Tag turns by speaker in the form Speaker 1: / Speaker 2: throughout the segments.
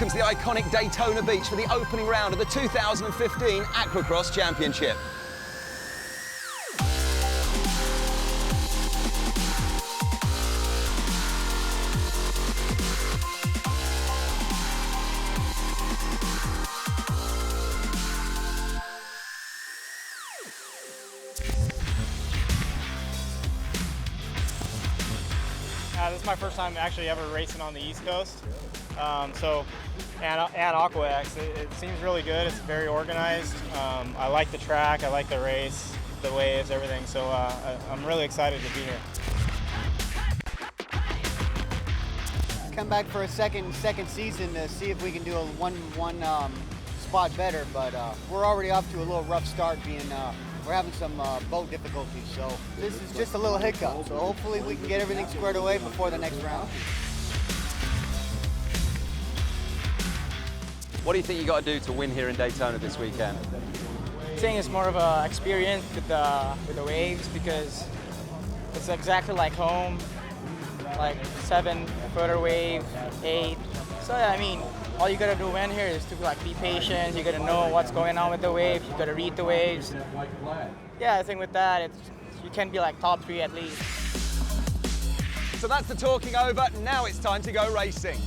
Speaker 1: Welcome to the iconic Daytona Beach for the opening round of the 2015 AquaX Championship.
Speaker 2: This is my first time actually ever racing on the East Coast. At AquaX, it seems really good. It's very organized. I like the track, I like the race, the waves, everything. So I'm really excited to be here.
Speaker 3: Come back for a second season to see if we can do a one spot better, but we're already off to a little rough start. We're having some boat difficulties, so this is just a little hiccup. So hopefully we can get everything squared away before the next round.
Speaker 1: What do you think you got to do to win here in Daytona this weekend?
Speaker 4: I think it's more of an experience with the waves, because it's exactly like home, like 7-footer wave, 8. So yeah, I mean, all you gotta do when here is to be patient. You gotta know what's going on with the waves. You gotta read the waves. Yeah, I think with that, you can be like top 3 at least.
Speaker 1: So that's the talking over. Now it's time to go racing.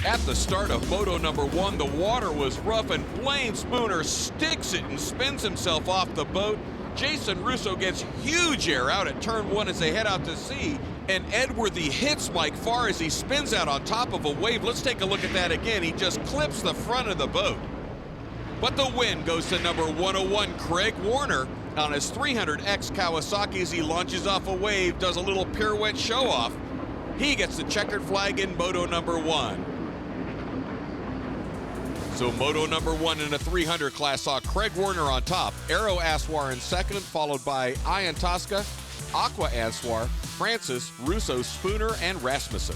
Speaker 5: At the start of Moto number 1, the water was rough and Blaine Spooner sticks it and spins himself off the boat. Jason Russo gets huge air out at turn 1 as they head out to sea. And Edworthy hits Mike Farr as he spins out on top of a wave. Let's take a look at that again. He just clips the front of the boat. But the win goes to number 101, Craig Warner, on his 300X Kawasaki as he launches off a wave, does a little pirouette show-off. He gets the checkered flag in Moto number 1. So Moto number 1 in the 300 class saw Craig Warner on top, Aero Aswar in second, followed by Ian Tosca, Aqua Aswar, Francis, Russo, Spooner, and Rasmussen.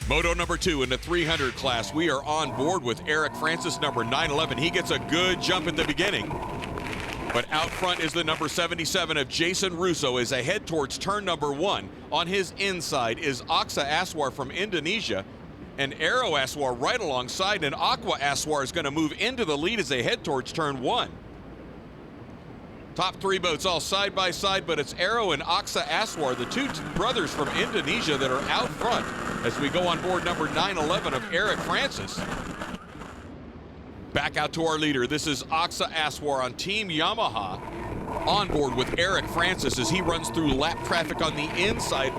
Speaker 5: Moto number 2 in the 300 class, we are on board with Eric Francis, number 911. He gets a good jump at the beginning. But out front is the number 77 of Jason Russo as they head towards turn number 1. On his inside is Aksa Aswar from Indonesia, and Aero Aswar right alongside, and Aqua Aswar is going to move into the lead as they head towards turn 1. Top 3 boats all side by side, but it's Aero and Aksa Aswar, the two brothers from Indonesia, that are out front as we go on board number 911 of Eric Francis. Back out to our leader. This is Aksa Aswar on Team Yamaha, on board with Eric Francis as he runs through lap traffic on the inside.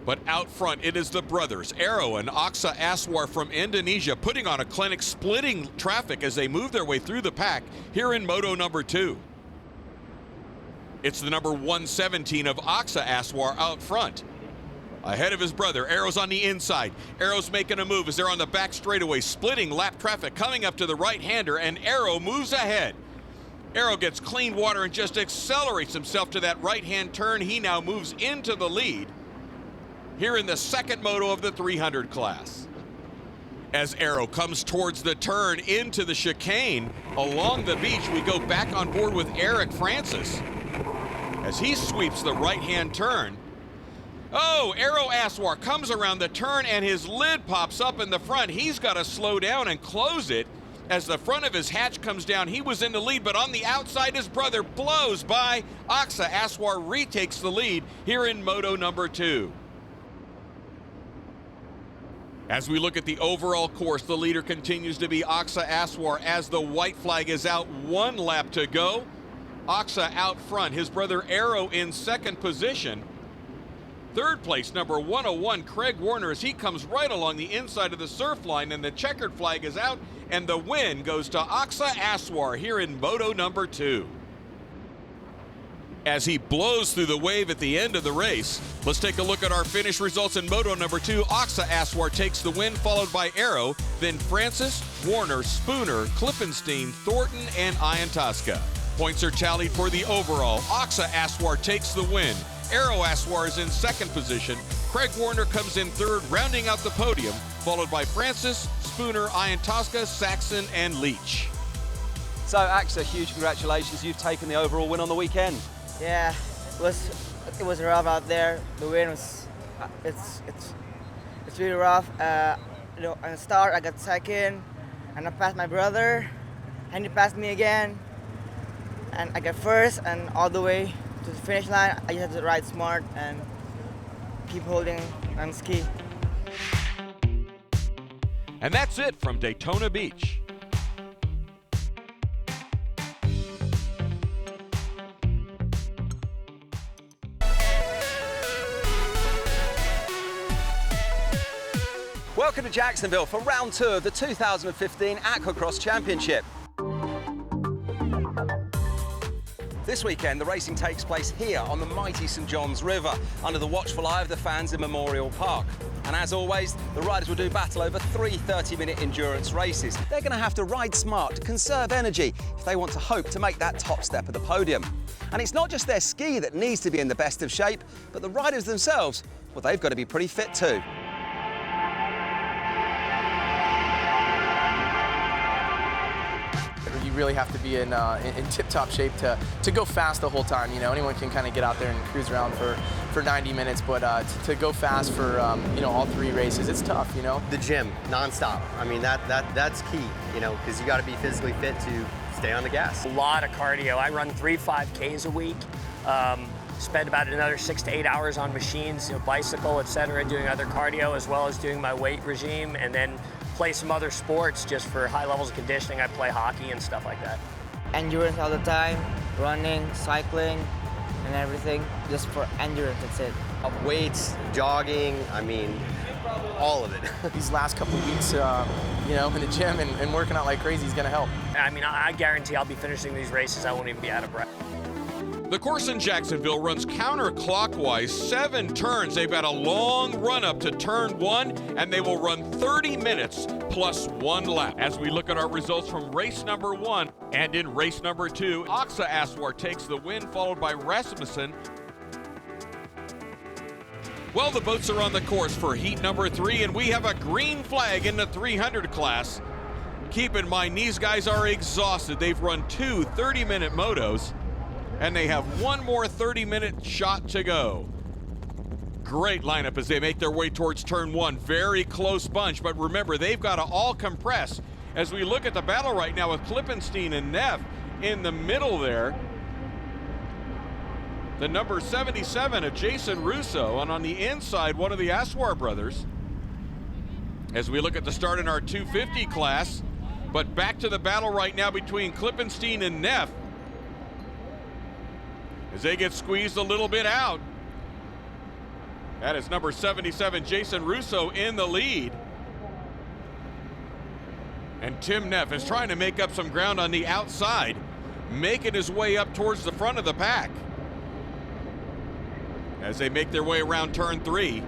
Speaker 5: But out front, it is the brothers, Aero and Aksa Aswar from Indonesia, putting on a clinic, splitting traffic as they move their way through the pack here in Moto number 2. It's the number 117 of Aksa Aswar out front. Ahead of his brother, Aero's on the inside. Aero's making a move as they're on the back straightaway, splitting lap traffic, coming up to the right-hander, and Aero moves ahead. Aero gets clean water and just accelerates himself to that right-hand turn. He now moves into the lead here in the second moto of the 300 class. As Aero comes towards the turn into the chicane along the beach, we go back on board with Eric Francis as he sweeps the right-hand turn. Oh, Aero Aswar comes around the turn and his lid pops up in the front. He's got to slow down and close it as the front of his hatch comes down. He was in the lead, but on the outside, his brother blows by. Aksa Aswar retakes the lead here in Moto number 2. As we look at the overall course, the leader continues to be Aksa Aswar as the white flag is out, 1 lap to go. Aksa out front, his brother Aero in second position. Third place, number 101, Craig Warner, as he comes right along the inside of the surf line, and the checkered flag is out, and the win goes to Aksa Aswar here in Moto number 2. As he blows through the wave at the end of the race, let's take a look at our finish results in Moto number 2. Aksa Aswar takes the win, followed by Aero, then Francis, Warner, Spooner, Klippenstein, Thornton, and Ian Tosca. Points are tallied for the overall. Aksa Aswar takes the win. Aero Aswar is in second position. Craig Warner comes in third, rounding out the podium, followed by Francis, Spooner, Ian Tosca, Saxon, and Leach.
Speaker 1: So, Axa, huge congratulations. You've taken the overall win on the weekend.
Speaker 4: Yeah, it was rough out there. The wind was it's really rough. You know, on the start I got second, and I passed my brother, and he passed me again, and I got first, and all the way to the finish line I just had to ride smart and keep holding on ski.
Speaker 5: And that's it from Daytona Beach.
Speaker 1: Welcome to Jacksonville for round 2 of the 2015 AquaX Championship. This weekend, the racing takes place here on the mighty St. John's River, under the watchful eye of the fans in Memorial Park. And as always, the riders will do battle over 3 30-minute endurance races. They're going to have to ride smart to conserve energy if they want to hope to make that top step of the podium. And it's not just their ski that needs to be in the best of shape, but the riders themselves, well, they've got to be pretty fit too.
Speaker 6: You really have to be in tip-top shape to go fast the whole time. You know, anyone can kind of get out there and cruise around for 90 minutes, but to go fast for you know, all 3 races, it's tough. You know,
Speaker 7: the gym nonstop. I mean, that's key. You know, because you got to be physically fit to stay on the gas.
Speaker 8: A lot of cardio. I run 3 5Ks a week. Spend about another 6 to 8 hours on machines, you know, bicycle, etc., doing other cardio as well as doing my weight regime, and then play some other sports just for high levels of conditioning. I play hockey and stuff like that.
Speaker 4: Endurance all the time, running, cycling, and everything, just for endurance, that's it.
Speaker 7: Weights, jogging, I mean, all of it.
Speaker 6: these last couple of weeks, you know, in the gym and working out like crazy is going to help.
Speaker 8: I mean, I guarantee I'll be finishing these races, I won't even be out of breath.
Speaker 5: The course in Jacksonville runs counterclockwise, 7 turns. They've got a long run up to turn 1, and they will run 30 minutes plus 1 lap. As we look at our results from race number 1, and in race number 2, AquaX USA takes the win, followed by Rasmussen. Well, the boats are on the course for heat number 3, and we have a green flag in the 300 class. Keep in mind, these guys are exhausted. They've run 2 30-minute motos, and they have 1 more 30-minute shot to go. Great lineup as they make their way towards turn 1. Very close bunch, but remember, they've got to all compress. As we look at the battle right now with Klippenstein and Neff in the middle there. The number 77 of Jason Russo, and on the inside, one of the Aswar brothers. As we look at the start in our 250 class, but back to the battle right now between Klippenstein and Neff, as they get squeezed a little bit out. That is number 77, Jason Russo, in the lead. And Tim Neff is trying to make up some ground on the outside, making his way up towards the front of the pack as they make their way around turn 3.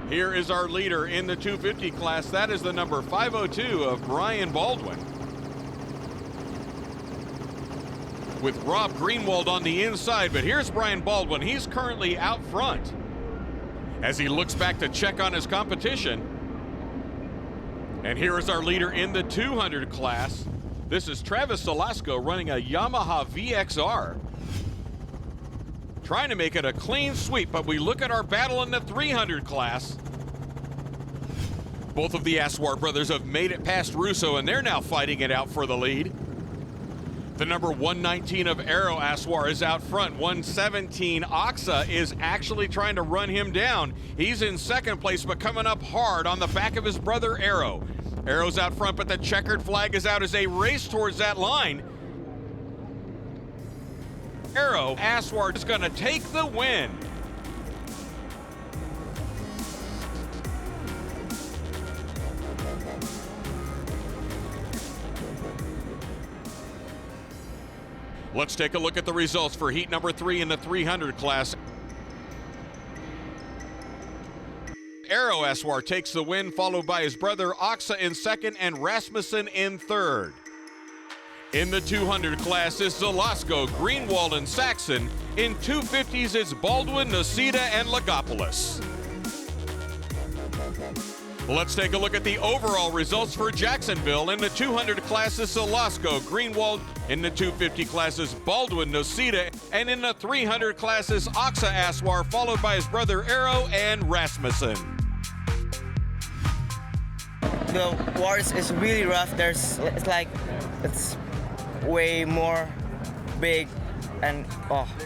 Speaker 5: Here is our leader in the 250 class. That is the number 502 of Brian Baldwin, with Rob Greenwald on the inside. But here's Brian Baldwin. He's currently out front as he looks back to check on his competition. And here is our leader in the 200 class. This is Travis Salasco running a Yamaha VXR, trying to make it a clean sweep. But we look at our battle in the 300 class. Both of the Aswar brothers have made it past Russo, and they're now fighting it out for the lead. The number 119 of Aero Aswar is out front. 117 AquaX is actually trying to run him down. He's in second place, but coming up hard on the back of his brother Aero. Aero's out front, but the checkered flag is out as they race towards that line. Aero Aswar is going to take the win. Let's take a look at the results for heat number 3 in the 300 class. Aero Aswar takes the win, followed by his brother AquaX in second and Rasmussen in third. In the 200 class is Zalasko, Greenwald, and Saxon. In 250s, it's Baldwin, Nocita, and Lagopoulos. Let's take a look at the overall results for Jacksonville. In the 200 classes, Salasco, Greenwald. In the 250 classes, Baldwin, Nocita. And in the 300 classes, AquaX Aswar, followed by his brother Arrow and Rasmussen.
Speaker 9: The water is really rough. It's way more big, and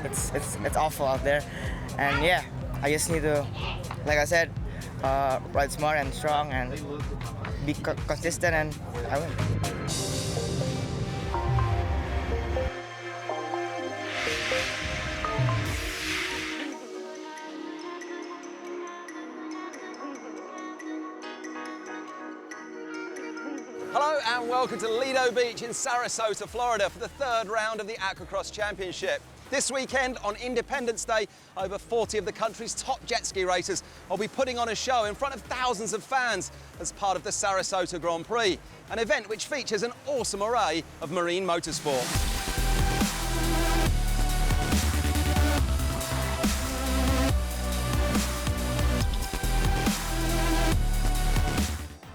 Speaker 9: it's awful out there. And yeah, I just need to, like I said, ride smart and strong and be consistent, and I win.
Speaker 1: Hello and welcome to Daytona Beach in Sarasota, Florida for the third round of the Aquacross Championship. This weekend on Independence Day, over 40 of the country's top jet ski racers will be putting on a show in front of thousands of fans as part of the Sarasota Grand Prix, an event which features an awesome array of marine motorsport.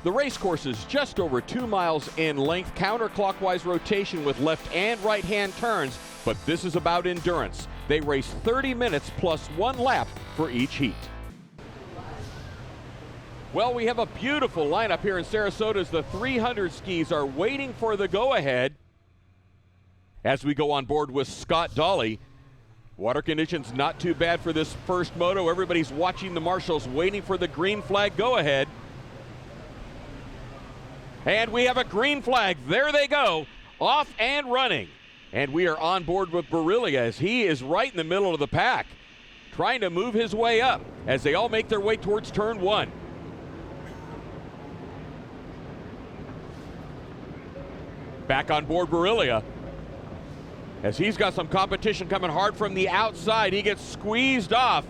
Speaker 5: The race course is just over 2 miles in length, counterclockwise rotation with left and right-hand turns, but this is about endurance. They race 30 minutes plus 1 lap for each heat. Well, we have a beautiful lineup here in Sarasota as the 300 skis are waiting for the go-ahead. As we go on board with Scott Dolly, water conditions not too bad for this first moto. Everybody's watching the marshals, waiting for the green flag go-ahead. And we have a green flag. There they go, off and running. And we are on board with Barillia as he is right in the middle of the pack, trying to move his way up as they all make their way towards turn 1. Back on board Barillia as he's got some competition coming hard from the outside. He gets squeezed off,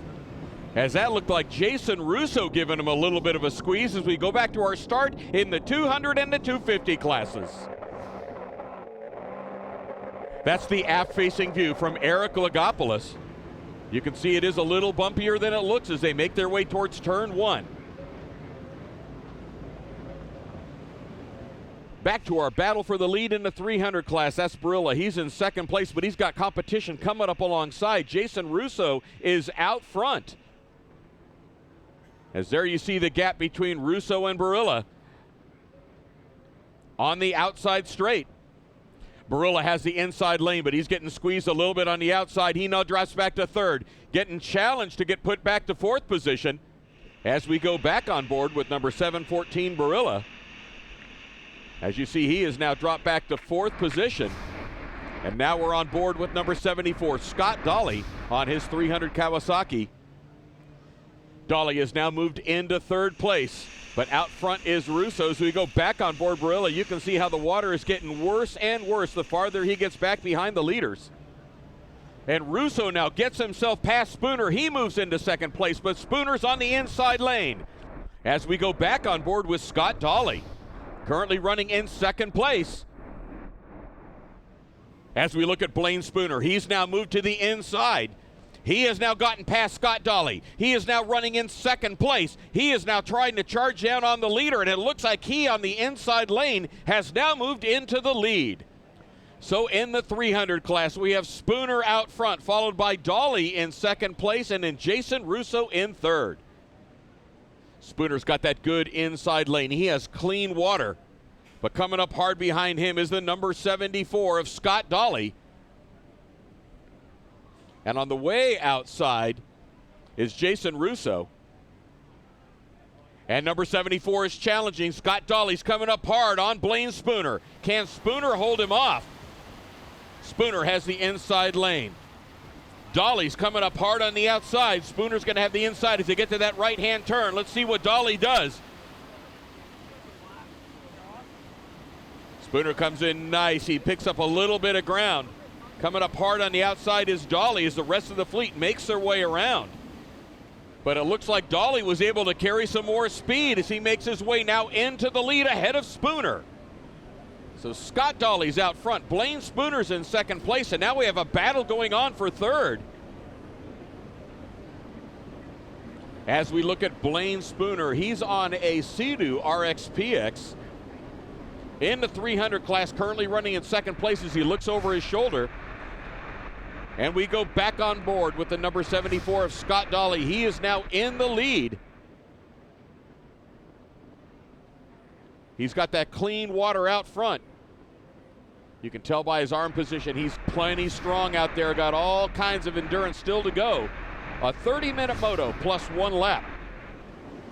Speaker 5: as that looked like Jason Russo giving him a little bit of a squeeze as we go back to our start in the 200 and the 250 classes. That's the aft-facing view from Eric Lagopoulos. You can see it is a little bumpier than it looks as they make their way towards turn 1. Back to our battle for the lead in the 300 class. That's Barilla. He's in second place, but he's got competition coming up alongside. Jason Russo is out front. As there you see the gap between Russo and Barilla on the outside straight. Barilla has the inside lane, but he's getting squeezed a little bit on the outside. He now drops back to third, getting challenged to get put back to fourth position as we go back on board with number 714 Barilla. As you see, he is now dropped back to fourth position. And now we're on board with number 74, Scott Dolly, on his 300 Kawasaki. Dolly has now moved into third place, but out front is Russo. So we go back on board Barilla. You can see how the water is getting worse and worse the farther he gets back behind the leaders. And Russo now gets himself past Spooner. He moves into second place, but Spooner's on the inside lane. As we go back on board with Scott Dolly, currently running in second place. As we look at Blaine Spooner, he's now moved to the inside. He has now gotten past Scott Dolly. He is now running in second place. He is now trying to charge down on the leader, and it looks like he on the inside lane has now moved into the lead. So in the 300 class, we have Spooner out front, followed by Dolly in second place, and then Jason Russo in third. Spooner's got that good inside lane. He has clean water. But coming up hard behind him is the number 74 of Scott Dolly. And on the way outside is Jason Russo. And number 74 is challenging. Scott Dolly's coming up hard on Blaine Spooner. Can Spooner hold him off? Spooner has the inside lane. Dolly's coming up hard on the outside. Spooner's going to have the inside as they get to that right-hand turn. Let's see what Dolly does. Spooner comes in nice. He picks up a little bit of ground. Coming up hard on the outside is Dolly as the rest of the fleet makes their way around. But it looks like Dolly was able to carry some more speed as he makes his way now into the lead ahead of Spooner. So Scott Dolly's out front. Blaine Spooner's in second place, and now we have a battle going on for third. As we look at Blaine Spooner, he's on a Sea-Doo RXPX in the 300 class, currently running in second place as he looks over his shoulder. And we go back on board with the number 74 of Scott Dolly. He is now in the lead. He's got that clean water out front. You can tell by his arm position, he's plenty strong out there, got all kinds of endurance still to go. A 30-minute moto plus 1 lap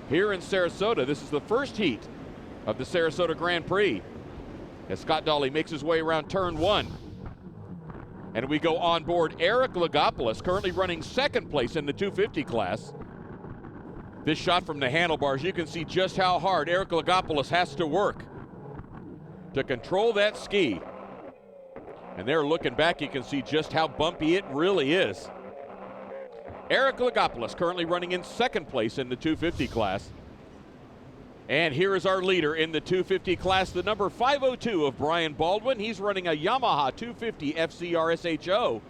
Speaker 5: here in Sarasota. This is the first heat of the Sarasota Grand Prix as Scott Dolly makes his way around turn 1. And we go on board Eric Lagopoulos, currently running second place in the 250 class. This shot from the handlebars, you can see just how hard Eric Lagopoulos has to work to control that ski. And there, looking back, you can see just how bumpy it really is. Eric Lagopoulos currently running in second place in the 250 class. And here is our leader in the 250 class, the number 502 of Brian Baldwin. He's running a Yamaha 250 FCR SHO.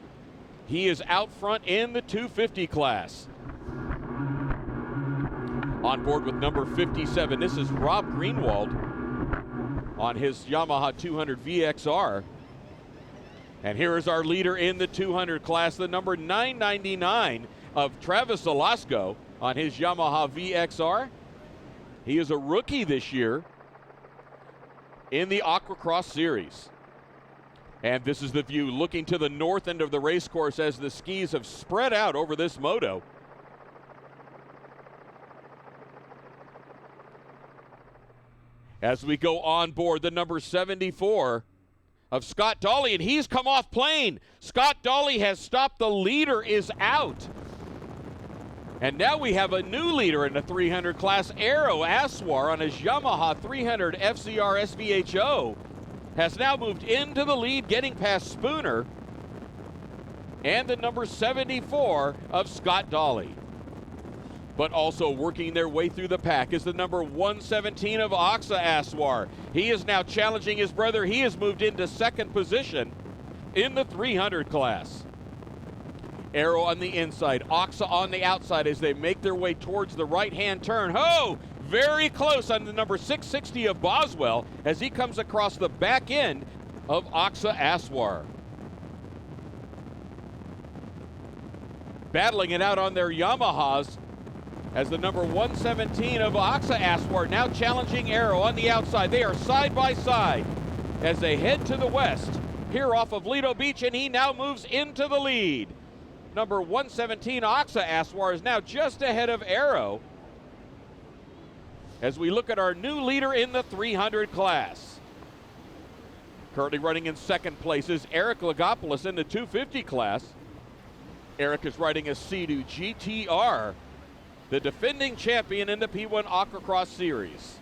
Speaker 5: He is out front in the 250 class. On board with number 57, this is Rob Greenwald on his Yamaha 200 VXR. And here is our leader in the 200 class, the number 999 of Travis Velasco on his Yamaha VXR. He is a rookie this year in the AquaCross Series. And this is the view looking to the north end of the race course as the skis have spread out over this moto. As we go on board the number 74 of Scott Dolly, and he's come off plane. Scott Dolly has stopped. The leader is out. And now we have a new leader in the 300 class. Aero Aswar on his Yamaha 300 FCR SVHO has now moved into the lead, getting past Spooner and the number 74 of Scott Dolly. But also working their way through the pack is the number 117 of Oxa Aswar. He is now challenging his brother. He has moved into second position in the 300 class. Aero on the inside, Oxa on the outside as they make their way towards the right-hand turn. Oh, very close on the number 660 of Boswell as he comes across the back end of Oxa Aswar. Battling it out on their Yamahas as the number 117 of Oxa Aswar now challenging Aero on the outside. They are side by side as they head to the west here off of Lido Beach, and he now moves into the lead. Number 117 Oxa Aswar is now just ahead of Aero as we look at our new leader in the 300 class. Currently running in second place is Eric Lagopoulos in the 250 class. Eric is riding a Sea-Doo GTR, the defending champion in the P1 AquaCross Series.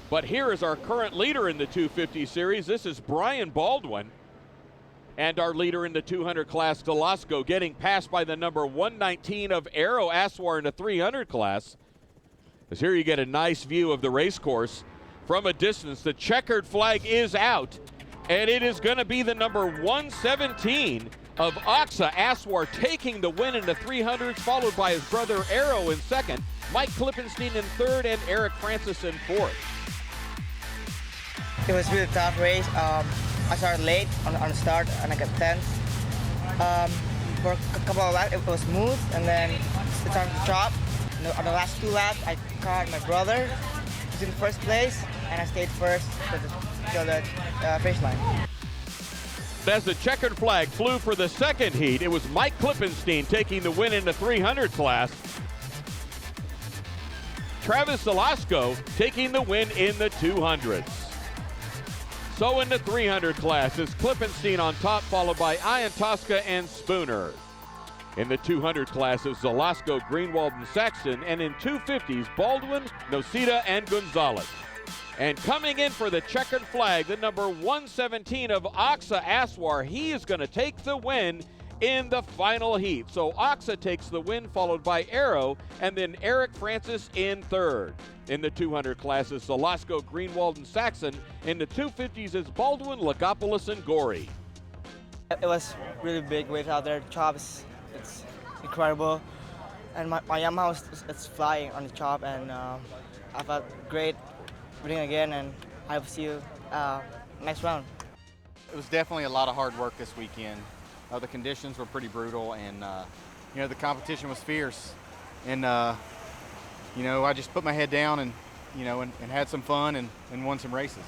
Speaker 5: But here is our current leader in the 250 series. This is Brian Baldwin. And our leader in the 200 class, Velasco, getting passed by the number 119 of Aero Aswar in the 300 class. As here you get a nice view of the race course from a distance. The checkered flag is out, and it is going to be the number 117 of Oxa Aswar taking the win in the 300s, followed by his brother Aero in second, Mike Klippenstein in third, and Eric Francis in fourth.
Speaker 9: It was a really tough race. I started late on the start and I got 10th. For a couple of laps it was smooth, and then it started to drop. On the last 2 laps I caught my brother, who's in first place, and I stayed first till the finish line.
Speaker 5: As the checkered flag flew for the second heat, it was Mike Klippenstein taking the win in the 300 class. Travis Velasco taking the win in the 200s. So in the 300 class is Klippenstein on top, followed by Ian Tosca and Spooner. In the 200 class is Velasco, Greenwald, and Saxton, and in 250s, Baldwin, Nocita, and Gonzalez. And coming in for the checkered flag, the number 117 of Oxa Aswar. He is going to take the win in the final heat. So Oxa takes the win, followed by Aero, and then Eric Francis in third. In the 200 classes, Velasco, Greenwald, and Saxon. In the 250s is Baldwin, Lagopoulos, and Gorey.
Speaker 9: It was really big waves out there. Chops, it's incredible. and my Yamaha it's flying on the chop, and I felt great winning again, and I will see you next round.
Speaker 2: It was definitely a lot of hard work this weekend. The conditions were pretty brutal, and you know, the competition was fierce, and you know, I just put my head down and you know, and had some fun and won some races.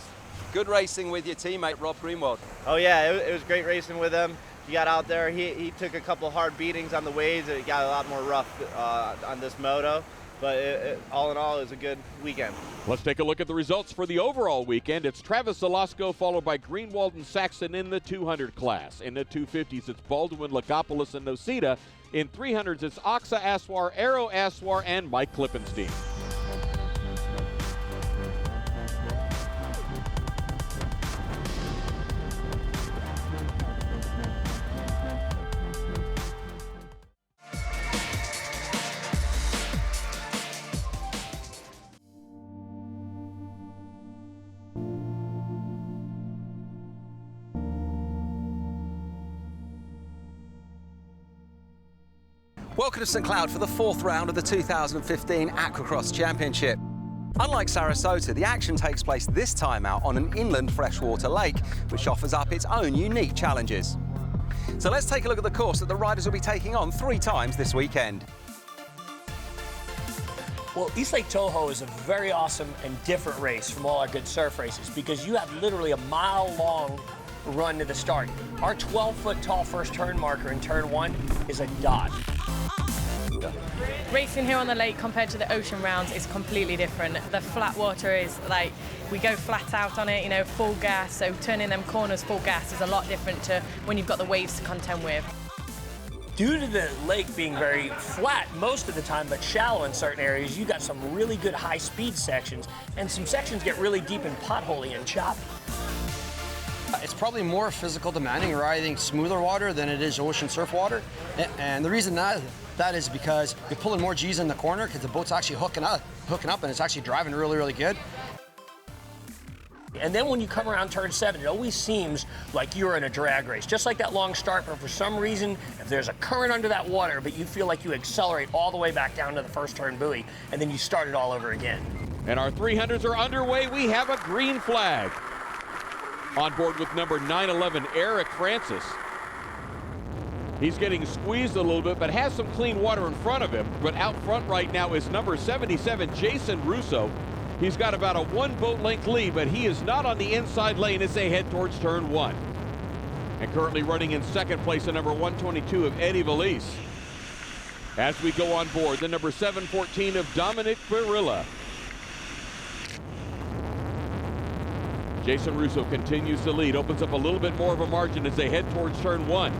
Speaker 1: Good racing with your teammate Rob Greenwald.
Speaker 10: Oh yeah, it was great racing with him. He got out there, he took a couple hard beatings on the waves. It got a lot more rough on this moto, but all in all, it was a good weekend.
Speaker 5: Let's take a look at the results for the overall weekend. It's Travis Velasco followed by Greenwald and Saxon in the 200 class. In the 250s, it's Baldwin, Lagopoulos, and Nocita. In 300s, it's Oxa Aswar, Aero Aswar, and Mike Klippenstein.
Speaker 1: Welcome to St Cloud for the fourth round of the 2015 AquaX Championship. Unlike Sarasota, the action takes place this time out on an inland freshwater lake, which offers up its own unique challenges. So let's take a look at the course that the riders will be taking on 3 times this weekend.
Speaker 8: Well, East Lake Toho is a very awesome and different race from all our good surf races because you have literally a mile-long run to the start. Our 12-foot tall first turn marker in turn 1 is a dot.
Speaker 11: Racing here on the lake compared to the ocean rounds is completely different. The flat water is like, we go flat out on it, you know, full gas, so turning them corners full gas is a lot different to when you've got the waves to contend with.
Speaker 8: Due to the lake being very flat most of the time, but shallow in certain areas, you got some really good high-speed sections, and some sections get really deep and potholey and choppy.
Speaker 12: It's probably more physical demanding riding smoother water than it is ocean surf water. And the reason that is because you're pulling more G's in the corner because the boat's actually hooking up and it's actually driving really, really good.
Speaker 8: And then when you come around turn 7, it always seems like you're in a drag race, just like that long start, but for some reason, if there's a current under that water, but you feel like you accelerate all the way back down to the first turn buoy, and then you start it all over again.
Speaker 5: And our 300s are underway. We have a green flag. On board with number 911, Eric Francis. He's getting squeezed a little bit, but has some clean water in front of him. But out front right now is number 77, Jason Russo. He's got about a 1 boat length lead, but he is not on the inside lane as they head towards turn 1. And currently running in second place, the number 122 of Eddie Valise. As we go on board, the number 714 of Dominic Barilla. Jason Russo continues to lead, opens up a little bit more of a margin as they head towards turn 1.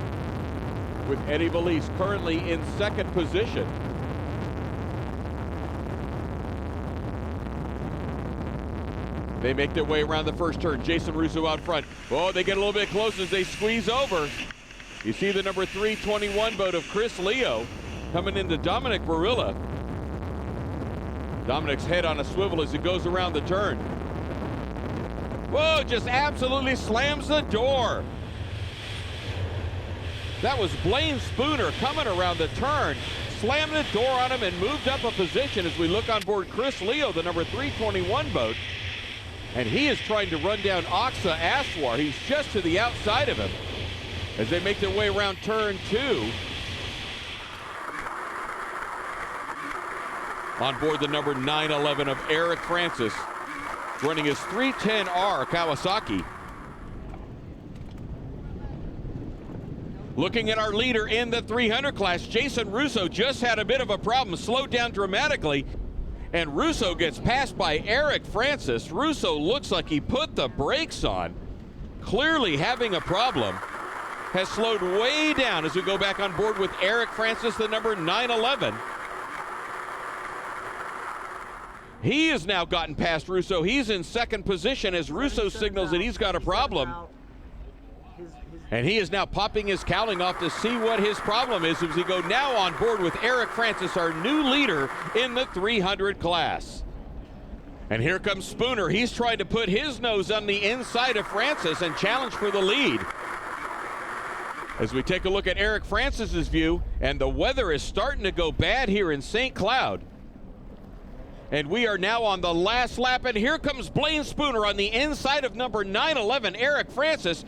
Speaker 5: With Eddie Valise currently in second position. They make their way around the first turn. Jason Russo out front. Oh, they get a little bit close as they squeeze over. You see the number 321 boat of Chris Leo coming into Dominic Barilla. Dominic's head on a swivel as he goes around the turn. Whoa, just absolutely slams the door. That was Blaine Spooner coming around the turn, slammed the door on him and moved up a position as we look on board Chris Leo, the number 321 boat. And he is trying to run down Oxa Aswar. He's just to the outside of him as they make their way around turn 2. On board the number 911 of Eric Francis, running his 310R Kawasaki. Looking at our leader in the 300 class, Jason Russo just had a bit of a problem, slowed down dramatically, and Russo gets passed by Eric Francis. Russo looks like he put the brakes on, clearly having a problem. Has slowed way down as we go back on board with Eric Francis, the number 911. He has now gotten past Russo. He's in second position as Russo signals that he's got a problem. And he is now popping his cowling off to see what his problem is as we go now on board with Eric Francis, our new leader in the 300 class. And here comes Spooner. He's trying to put his nose on the inside of Francis and challenge for the lead. As we take a look at Eric Francis's view, and the weather is starting to go bad here in St. Cloud. And we are now on the last lap, and here comes Blaine Spooner on the inside of number 911, Eric Francis.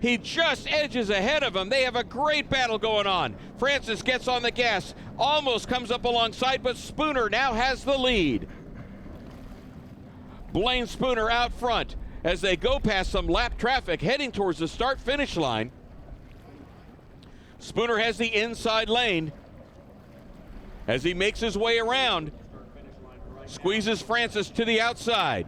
Speaker 5: He just edges ahead of him. They have a great battle going on. Francis gets on the gas, almost comes up alongside, but Spooner now has the lead. Blaine Spooner out front as they go past some lap traffic heading towards the start-finish line. Spooner has the inside lane as he makes his way around. Squeezes Francis to the outside.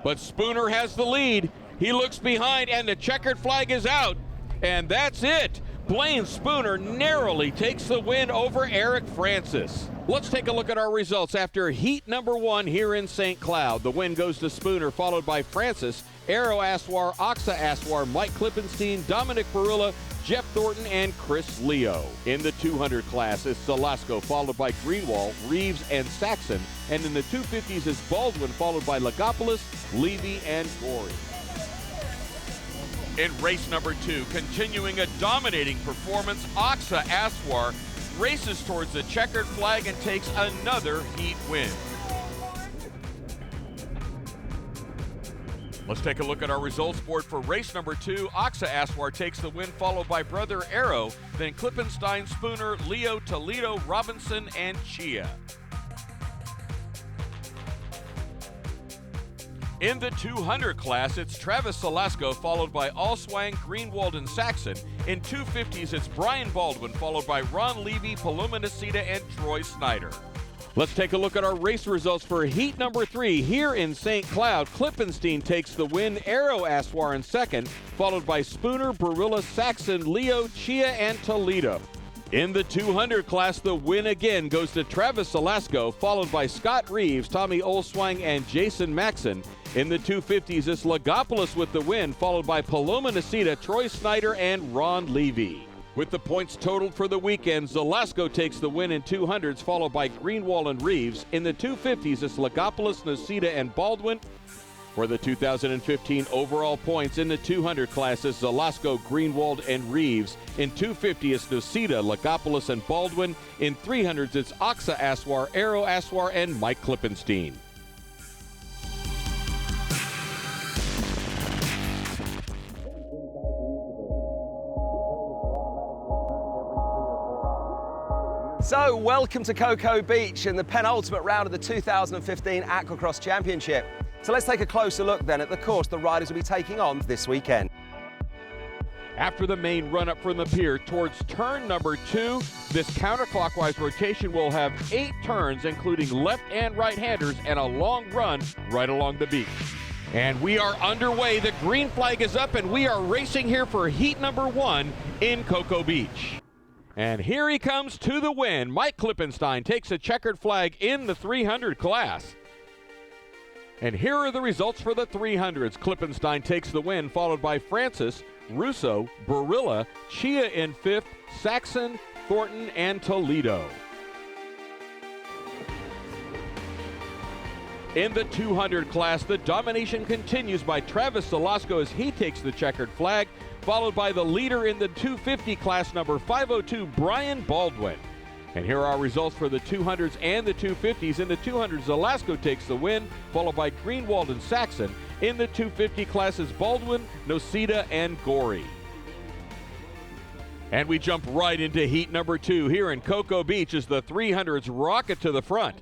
Speaker 5: But Spooner has the lead. He looks behind, and the checkered flag is out. And that's it. Blaine Spooner narrowly takes the win over Eric Francis. Let's take a look at our results after heat number 1 here in St. Cloud. The win goes to Spooner, followed by Francis, Aero Aswar, Oxa Aswar, Mike Klippenstein, Dominic Barilla, Jeff Thornton, and Chris Leo. In the 200 class is Salasco, followed by Greenwald, Reeves, and Saxon. And in the 250s is Baldwin, followed by Lagopoulos, Levy, and Gorey. In race number 2, continuing a dominating performance, Oxa Aswar races towards the checkered flag and takes another heat win. Let's take a look at our results board for race number 2. Oxa Aswar takes the win, followed by Brother Arrow, then Klippenstein, Spooner, Leo, Toledo, Robinson, and Chia. In the 200 class, it's Travis Salasco, followed by Allswang, Greenwald, and Saxon. In 250s, it's Brian Baldwin, followed by Ron Levy, Paloma Nacita, and Troy Snyder. Let's take a look at our race results for heat number 3 here in St. Cloud. Klippenstein takes the win, Aero Aswar in second, followed by Spooner, Barilla, Saxon, Leo, Chia, and Toledo. In the 200 class, the win again goes to Travis Salasco, followed by Scott Reeves, Tommy Olswang, and Jason Maxson. In the 250s, it's Lagopoulos with the win, followed by Paloma Nacita, Troy Snyder, and Ron Levy. With the points totaled for the weekend, Salasco takes the win in 200s, followed by Greenwald and Reeves. In the 250s, it's Lagopoulos, Nacita, and Baldwin. For the 2015 overall points in the 200 classes, Salasco, Greenwald, and Reeves. In 250, it's Nacita, Lagopoulos, and Baldwin. In 300s, it's Oxa Aswar, Aero Aswar, and Mike Klippenstein.
Speaker 1: So, welcome to Cocoa Beach in the penultimate round of the 2015 Aquacross Championship. So let's take a closer look then at the course the riders will be taking on this weekend.
Speaker 5: After the main run-up from the pier towards turn number 2, this counterclockwise rotation will have 8 turns, including left and right-handers, and a long run right along the beach. And we are underway. The green flag is up, and we are racing here for heat number 1 in Cocoa Beach. And here he comes to the win. Mike Klippenstein takes a checkered flag in the 300 class. And here are the results for the 300s. Klippenstein takes the win, followed by Francis, Russo, Barilla, Chia in 5th, Saxon, Thornton, and Toledo. In the 200 class, the domination continues by Travis Salasco as he takes the checkered flag, followed by the leader in the 250 class, number 502, Brian Baldwin. And here are our results for the 200s and the 250s. In the 200s, Salasco takes the win, followed by Greenwald and Saxon. In the 250 classes, Baldwin, Nocita, and Gorey. And we jump right into heat number 2 here in Cocoa Beach as the 300s rocket to the front.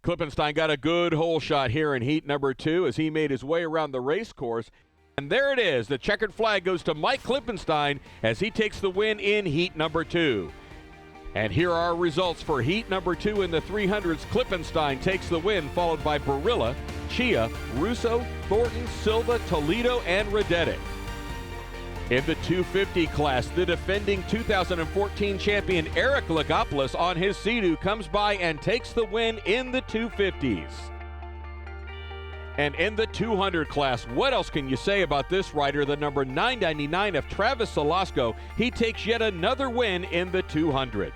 Speaker 5: Klippenstein got a good hole shot here in heat number 2 as he made his way around the race course. And there it is. The checkered flag goes to Mike Klippenstein as he takes the win in heat number 2. And here are our results for heat number 2 in the 300s. Klippenstein takes the win, followed by Barilla, Chia, Russo, Thornton, Silva, Toledo, and Radetic. In the 250 class, the defending 2014 champion Eric Lagopoulos on his Sea-Doo comes by and takes the win in the 250s. And in the 200 class, what else can you say about this rider, the number 999 of Travis Salasco? He takes yet another win in the 200s.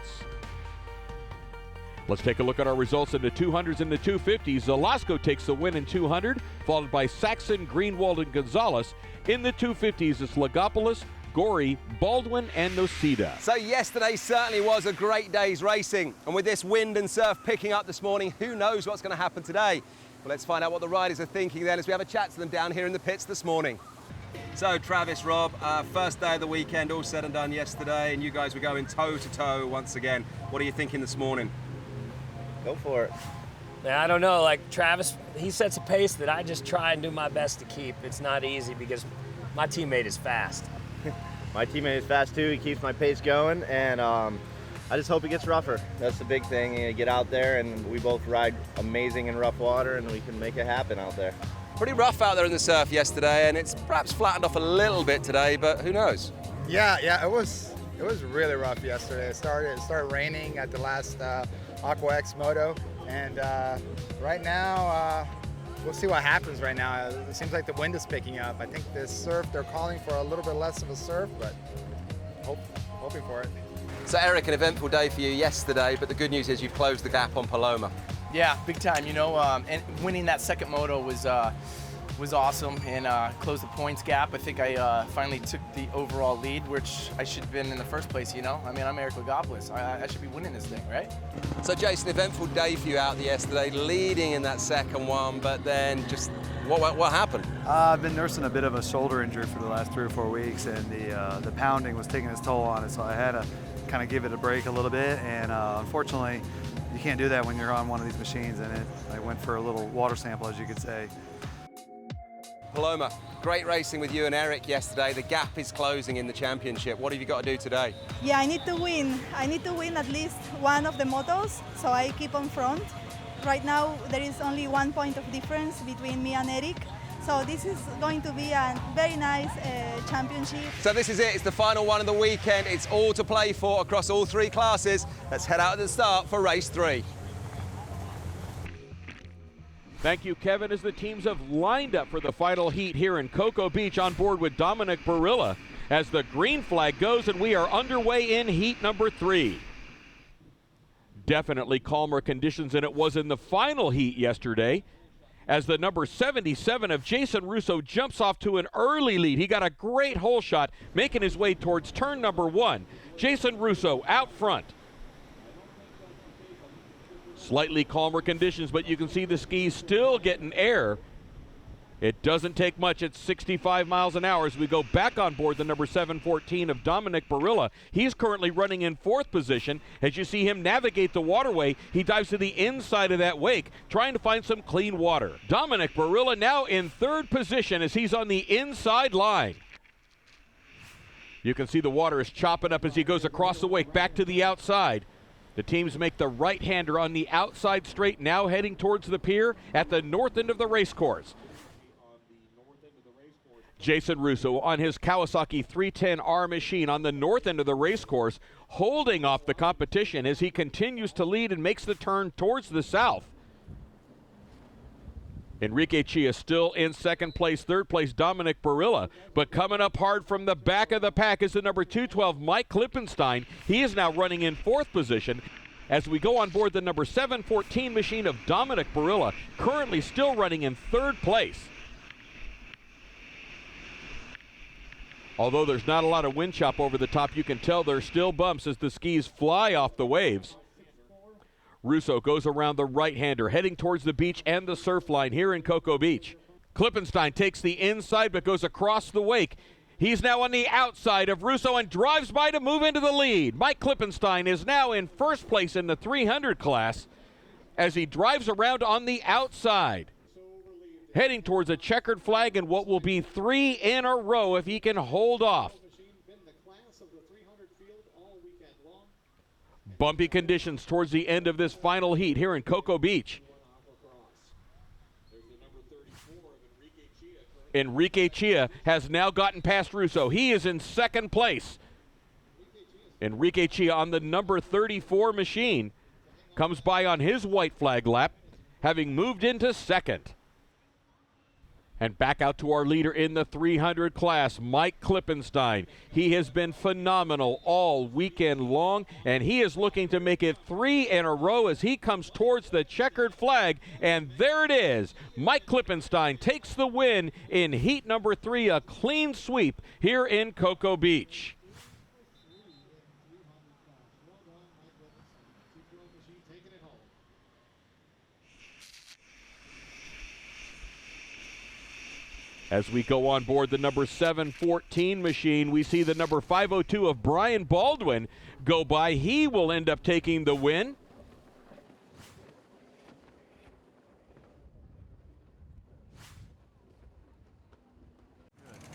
Speaker 5: Let's take a look at our results in the 200s and the 250s. Salasco takes the win in 200, followed by Saxon, Greenwald, and Gonzalez. In the 250s, it's Lagopoulos, Gorey, Baldwin, and Noceda.
Speaker 1: So yesterday certainly was a great day's racing, and with this wind and surf picking up this morning, who knows what's going to happen today? Well, let's find out what the riders are thinking then as we have a chat to them down here in the pits this morning. So Travis, Rob, first day of the weekend, all said and done yesterday, and you guys were going toe-to-toe once again. What are you thinking this morning?
Speaker 10: Go for it.
Speaker 8: Yeah, I don't know, like Travis, he sets a pace that I just try and do my best to keep. It's not easy because my teammate is fast.
Speaker 10: My teammate is fast too. He keeps my pace going, and I just hope it gets rougher. That's the big thing. You get out there, and we both ride amazing in rough water, and we can make it happen out there.
Speaker 1: Pretty rough out there in the surf yesterday, and it's perhaps flattened off a little bit today, but who knows?
Speaker 13: Yeah, it was really rough yesterday. It started raining at the last AquaX moto, and right now we'll see what happens right now. It seems like the wind is picking up. I think the surf, they're calling for a little bit less of a surf, but hoping for it.
Speaker 1: So Eric, an eventful day for you yesterday, but the good news is you've closed the gap on Paloma.
Speaker 6: Yeah, big time. You know, and winning that second moto was awesome, and closed the points gap. I think I finally took the overall lead, which I should have been in the first place. You know, I mean, I'm Eric Lagopoulos. I should be winning this thing, right?
Speaker 1: So Jason, eventful day for you out there yesterday, leading in that second one, but then just what happened?
Speaker 14: I've been nursing a bit of a shoulder injury for the last 3 or 4 weeks, and the pounding was taking its toll on it, so I had to kind of give it a break a little bit, and unfortunately, you can't do that when you're on one of these machines, and I went for a little water sample, as you could say.
Speaker 1: Paloma, great racing with you and Eric yesterday. The gap is closing in the championship. What have you got to do today?
Speaker 15: Yeah, I need to win. I need to win at least one of the motos, so I keep on front. Right now, there is only 1 point of difference between me and Eric. So this is going to be a very nice championship.
Speaker 1: So this is it, it's the final one of the weekend. It's all to play for across all 3 classes. Let's head out at the start for race 3.
Speaker 5: Thank you, Kevin, as the teams have lined up for the final heat here in Cocoa Beach on board with Dominic Barilla as the green flag goes, and we are underway in heat number 3. Definitely calmer conditions than it was in the final heat yesterday, as the number 77 of Jason Russo jumps off to an early lead. He got a great hole shot, making his way towards turn number 1. Jason Russo out front. Slightly calmer conditions, but you can see the skis still getting air. It doesn't take much at 65 miles an hour as we go back on board the number 714 of Dominic Barilla. He's currently running in 4th position. As you see him navigate the waterway, he dives to the inside of that wake, trying to find some clean water. Dominic Barilla now in 3rd position as he's on the inside line. You can see the water is chopping up as he goes across the wake back to the outside. The teams make the right-hander on the outside straight, now heading towards the pier at the north end of the race course. Jason Russo on his Kawasaki 310R machine on the north end of the race course, holding off the competition as he continues to lead and makes the turn towards the south. Enrique Chia still in 2nd place, 3rd place Dominic Barilla, but coming up hard from the back of the pack is the number 212 Mike Klippenstein. He is now running in 4th position as we go on board the number 714 machine of Dominic Barilla, currently still running in 3rd place. Although there's not a lot of wind chop over the top, you can tell there's still bumps as the skis fly off the waves. Russo goes around the right-hander, heading towards the beach and the surf line here in Cocoa Beach. Klippenstein takes the inside but goes across the wake. He's now on the outside of Russo and drives by to move into the lead. Mike Klippenstein is now in 1st place in the 300 class as he drives around on the outside, heading towards a checkered flag and what will be 3 in a row if he can hold off. Bumpy conditions towards the end of this final heat here in Cocoa Beach. Enrique Chia has now gotten past Russo. He is in 2nd place. Enrique Chia on the number 34 machine comes by on his white flag lap, having moved into 2nd. And back out to our leader in the 300 class, Mike Klippenstein. He has been phenomenal all weekend long, and he is looking to make it 3 in a row as he comes towards the checkered flag. And there it is. Mike Klippenstein takes the win in heat number 3, a clean sweep here in Cocoa Beach. As we go on board the number 714 machine, we see the number 502 of Brian Baldwin go by. He will end up taking the win.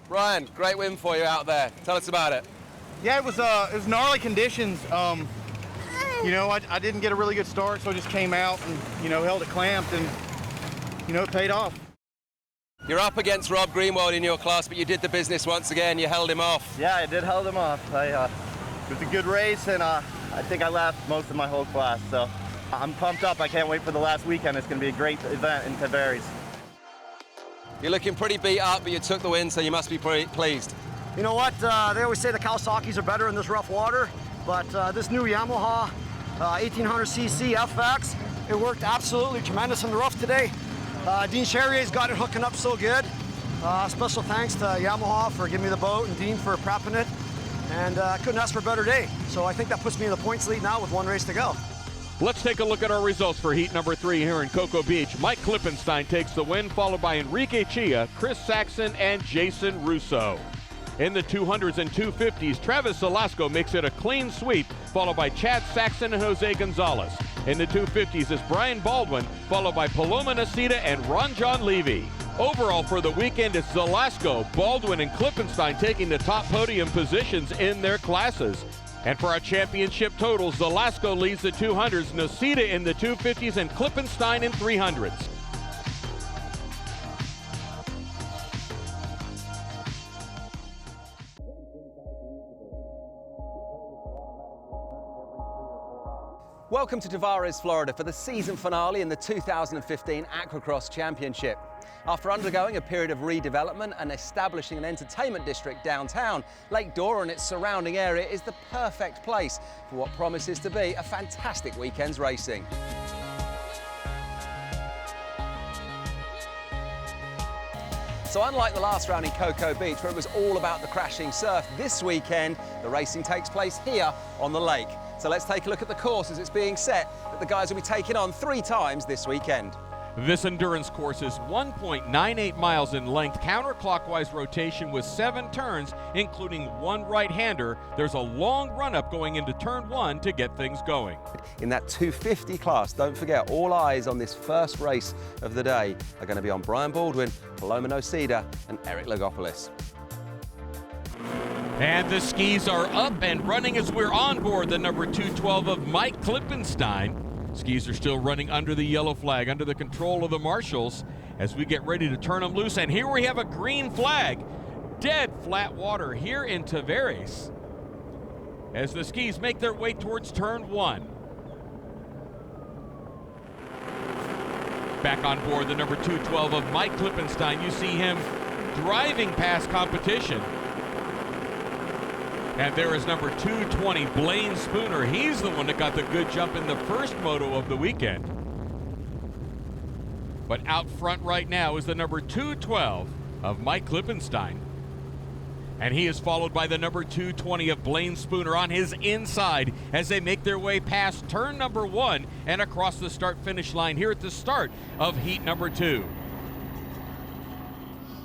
Speaker 1: Brian, great win for you out there. Tell us about it.
Speaker 2: Yeah, it was gnarly conditions. You know, I didn't get a really good start, so I just came out and, you know, held it clamped, and, you know, it paid off.
Speaker 1: You're up against Rob Greenwald in your class, but you did the business once again. You held him off.
Speaker 10: Yeah, I did held him off. It was a good race, and I think I lapped most of my whole class, so I'm pumped up. I can't wait for the last weekend. It's going to be a great event in Tavares.
Speaker 1: You're looking pretty beat up, but you took the win, so you must be pretty pleased.
Speaker 12: You know what? They always say the Kawasaki's are better in this rough water, but this new Yamaha 1800cc FX, it worked absolutely tremendous in the rough today. Dean Charrier's got it hooking up so good. Special thanks to Yamaha for giving me the boat and Dean for prepping it. And I couldn't ask for a better day. So I think that puts me in the points lead now with 1 race to go.
Speaker 5: Let's take a look at our results for heat number 3 here in Cocoa Beach. Mike Klippenstein takes the win, followed by Enrique Chia, Chris Saxon, and Jason Russo. In the 200s and 250s, Travis Velasco makes it a clean sweep, followed by Chad Saxon and Jose Gonzalez. In the 250s is Brian Baldwin, followed by Paloma Nacita and Ron John Levy. Overall for the weekend, it's Velasco, Baldwin, and Klippenstein taking the top podium positions in their classes. And for our championship totals, Velasco leads the 200s, Nacita in the 250s, and Klippenstein in 300s.
Speaker 1: Welcome to Tavares, Florida for the season finale in the 2015 Aquacross Championship. After undergoing a period of redevelopment and establishing an entertainment district downtown, Lake Dora and its surrounding area is the perfect place for what promises to be a fantastic weekend's racing. So unlike the last round in Cocoa Beach, where it was all about the crashing surf, this weekend the racing takes place here on the lake. So let's take a look at the course as it's being set that the guys will be taking on 3 times this weekend.
Speaker 5: This endurance course is 1.98 miles in length, counterclockwise rotation with 7 turns, including 1 right-hander. There's a long run-up going into turn 1 to get things going.
Speaker 1: In that 250 class, don't forget, all eyes on this first race of the day are going to be on Brian Baldwin, Paloma Nocida, and Eric Logopoulos.
Speaker 5: And the skis are up and running as we're on board the number 212 of Mike Klippenstein. Skis are still running under the yellow flag, under the control of the marshals as we get ready to turn them loose. And here we have a green flag. Dead flat water here in Tavares as the skis make their way towards turn 1. Back on board the number 212 of Mike Klippenstein. You see him driving past competition. And there is number 220, Blaine Spooner. He's the one that got the good jump in the first moto of the weekend. But out front right now is the number 212 of Mike Klippenstein. And he is followed by the number 220 of Blaine Spooner on his inside as they make their way past turn number 1 and across the start-finish line here at the start of heat number 2.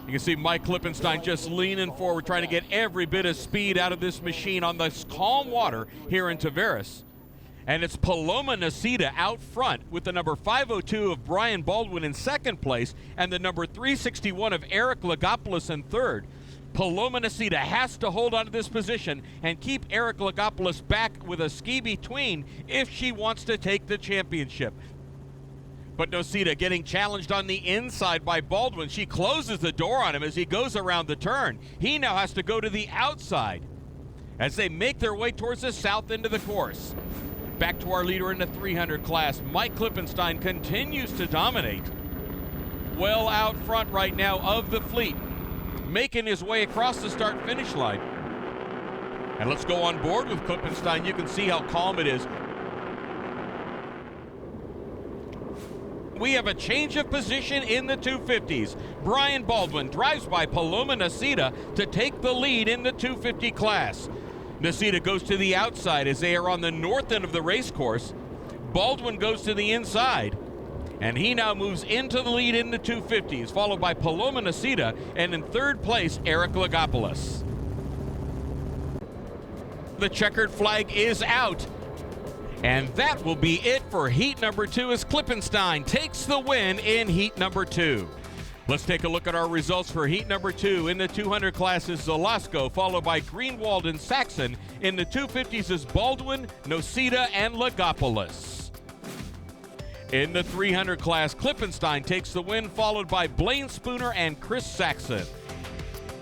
Speaker 5: You can see Mike Klippenstein just leaning forward, trying to get every bit of speed out of this machine on this calm water here in Tavares. And it's Paloma Nacita out front with the number 502 of Brian Baldwin in second place and the number 361 of Eric Logopoulos in third. Paloma Nacita has to hold on to this position and keep Eric Logopoulos back with a ski between if she wants to take the championship. But Nocita getting challenged on the inside by Baldwin. She closes the door on him as he goes around the turn. He now has to go to the outside as they make their way towards the south end of the course. Back to our leader in the 300 class. Mike Klippenstein continues to dominate. well out front right now of the fleet, making his way across the start-finish line. And let's go on board with Klippenstein. You can see how calm it is. We have a change of position in the 250s. Brian Baldwin drives by Paloma Nacita to take the lead in the 250 class. Nacita goes to the outside as they are on the north end of the race course. Baldwin goes to the inside, and he now moves into the lead in the 250s, followed by Paloma Nacita, and in third place, Eric Lagopoulos. The checkered flag is out. And that will be it for heat number 2 as Klippenstein takes the win in heat number 2. Let's take a look at our results for heat number 2. In the 200 classes, Zalasko, followed by Greenwald and Saxon. In the 250s is Baldwin, Nocita, and Lagopoulos. In the 300 class, Klippenstein takes the win, followed by Blaine Spooner and Chris Saxon.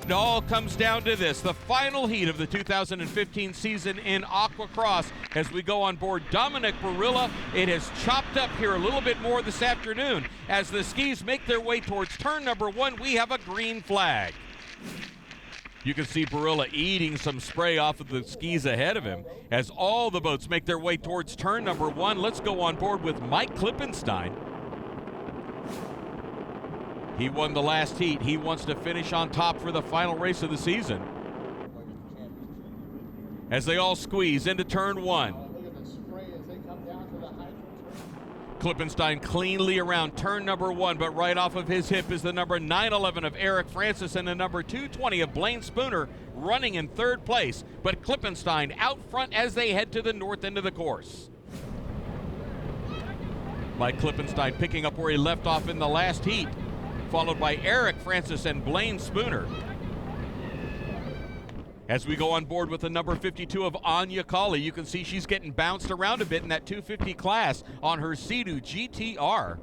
Speaker 5: It all comes down to this, the final heat of the 2015 season in AquaCross. As we go on board Dominic Barilla, it has chopped up here a little bit more this afternoon. As the skis make their way towards turn number 1, we have a green flag. You can see Barilla eating some spray off of the skis ahead of him. As all the boats make their way towards turn number 1, let's go on board with Mike Klippenstein. He won the last heat. He wants to finish on top for the final race of the season. As they all squeeze into turn 1. Klippenstein cleanly around turn number 1, but right off of his hip is the number 911 of Eric Francis and the number 220 of Blaine Spooner running in third place, but Klippenstein out front as they head to the north end of the course. Mike Klippenstein picking up where he left off in the last heat, followed by Eric Francis and Blaine Spooner. As we go on board with the number 52 of Anya Colley, you can see she's getting bounced around a bit in that 250 class on her Sea-Doo GTR.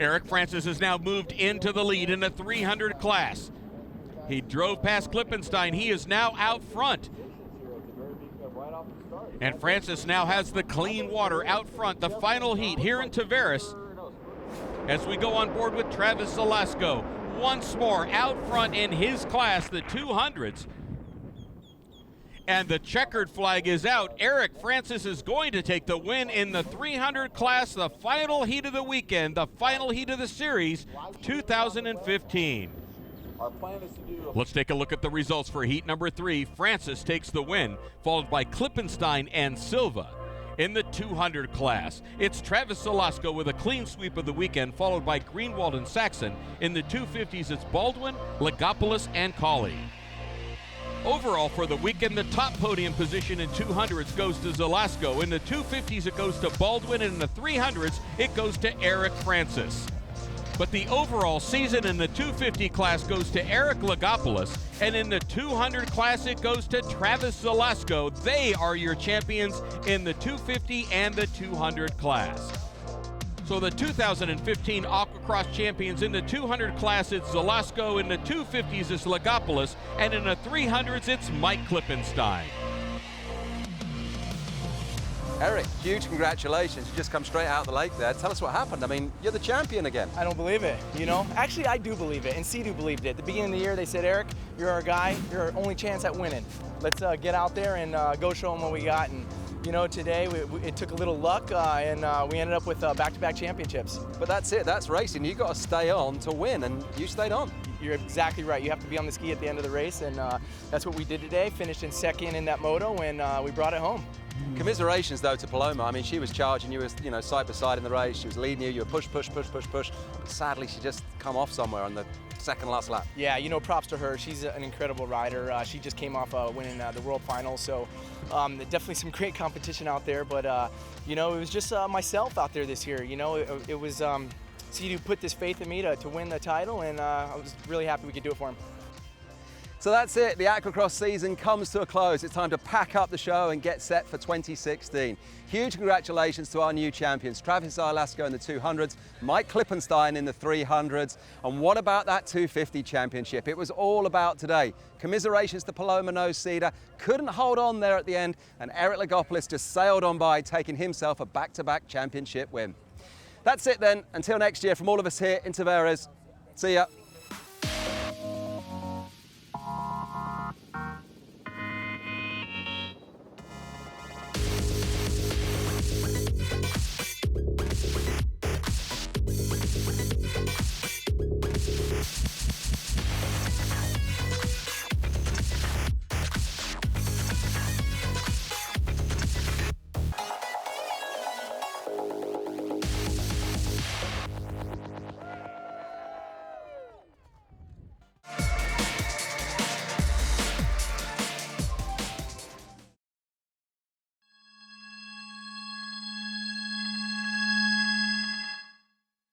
Speaker 5: Eric Francis has now moved into the lead in the 300 class. He drove past Klippenstein. He is now out front. And Francis now has the clean water out front. The final heat here in Tavares. As we go on board with Travis Zalasko, once more out front in his class, the 200s. And the checkered flag is out. Eric Francis is going to take the win in the 300 class, the final heat of the weekend, the final heat of the series, 2015. Let's take a look at the results for heat number 3. Francis takes the win, followed by Klippenstein and Silva. In the 200 class, it's Travis Zalasko with a clean sweep of the weekend, followed by Greenwald and Saxon. In the 250s, it's Baldwin, Lagopoulos, and Colley. Overall for the weekend, the top podium position in 200s goes to Zalasko. In the 250s, it goes to Baldwin, and in the 300s, it goes to Eric Francis. But the overall season in the 250 class goes to Eric Lagopoulos, and in the 200 class it goes to Travis Zalasko. They are your champions in the 250 and the 200 class. So the 2015 AquaCross champions in the 200 class, it's Zalasko, in the 250s it's Lagopoulos, and in the 300s it's Mike Klippenstein.
Speaker 1: Eric, huge congratulations. You just come straight out of the lake there. Tell us what happened. I mean, you're the champion again.
Speaker 6: I don't believe it, you know? Actually, I do believe it, and Sea-Doo believed it. At the beginning of the year, they said, Eric, you're our guy. You're our only chance at winning. Let's get out there and go show them what we got. And, you know, today it took a little luck, and we ended up with back-to-back championships.
Speaker 1: But that's it. That's racing. You've got to stay on to win, and you stayed on.
Speaker 6: You're exactly right. You have to be on the ski at the end of the race, and that's what we did today. Finished in second in that moto, and we brought it home.
Speaker 1: Commiserations, though, to Paloma. I mean, she was charging you, side by side in the race. She was leading you. You were push. But sadly, she just come off somewhere on the second last lap.
Speaker 6: Yeah, you know, props to her. She's an incredible rider. She just came off winning the World Finals, so definitely some great competition out there. But, you know, it was just myself out there this year. You know, it was Sea-Doo put this faith in me to win the title, and I was really happy we could do it for him.
Speaker 1: So that's it. The AquaCross season comes to a close. It's time to pack up the show and get set for 2016. Huge congratulations to our new champions, Travis Zalasko in the 200s, Mike Klippenstein in the 300s. And what about that 250 championship? It was all about today. Commiserations to Paloma Nocita. Couldn't hold on there at the end, and Eric Lagopoulos just sailed on by, taking himself a back-to-back championship win. That's it then. Until next year, from all of us here in Tavares, see ya.